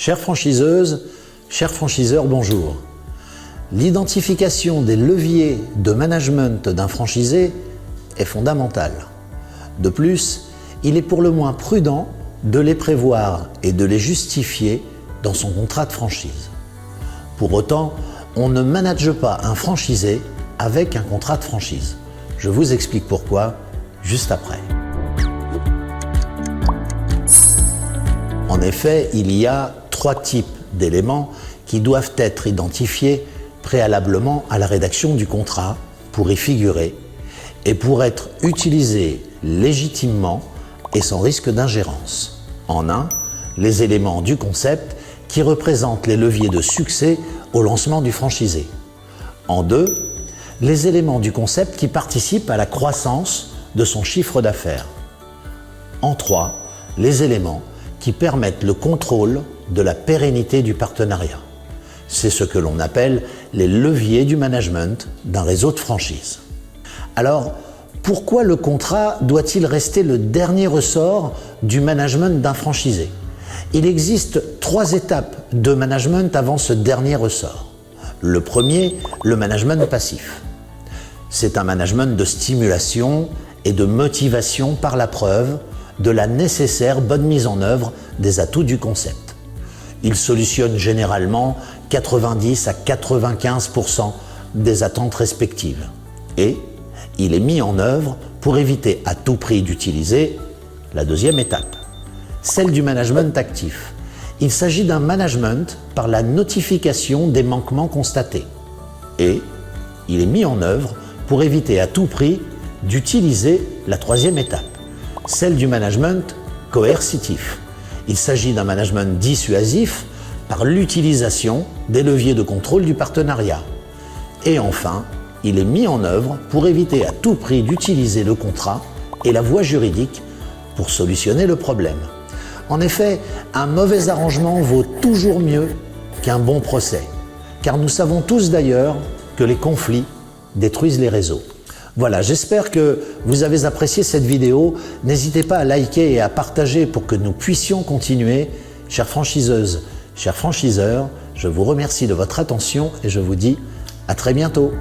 Chères franchiseuses, chers franchiseurs, bonjour. L'identification des leviers de management d'un franchisé est fondamentale. De plus, il est pour le moins prudent de les prévoir et de les justifier dans son contrat de franchise. Pour autant, on ne manage pas un franchisé avec un contrat de franchise. Je vous explique pourquoi juste après. En effet, il y a 3 types d'éléments qui doivent être identifiés préalablement à la rédaction du contrat pour y figurer et pour être utilisés légitimement et sans risque d'ingérence. En un, les éléments du concept qui représentent les leviers de succès au lancement du franchisé. En deux, les éléments du concept qui participent à la croissance de son chiffre d'affaires. En trois, les éléments qui permettent le contrôle de la pérennité du partenariat. C'est ce que l'on appelle les leviers du management d'un réseau de franchise. Alors, pourquoi le contrat doit-il rester le dernier ressort du management d'un franchisé? Il existe 3 étapes de management avant ce dernier ressort. Le premier, le management passif. C'est un management de stimulation et de motivation par la preuve de la nécessaire bonne mise en œuvre des atouts du concept. Il solutionne généralement 90 à 95% des attentes respectives et il est mis en œuvre pour éviter à tout prix d'utiliser la deuxième étape, celle du management actif. Il s'agit d'un management par la notification des manquements constatés et il est mis en œuvre pour éviter à tout prix d'utiliser la troisième étape, celle du management coercitif. Il s'agit d'un management dissuasif par l'utilisation des leviers de contrôle du partenariat. Et enfin, il est mis en œuvre pour éviter à tout prix d'utiliser le contrat et la voie juridique pour solutionner le problème. En effet, un mauvais arrangement vaut toujours mieux qu'un bon procès, car nous savons tous d'ailleurs que les conflits détruisent les réseaux. Voilà, j'espère que vous avez apprécié cette vidéo. N'hésitez pas à liker et à partager pour que nous puissions continuer. Chères franchiseuses, chers franchiseurs, je vous remercie de votre attention et je vous dis à très bientôt.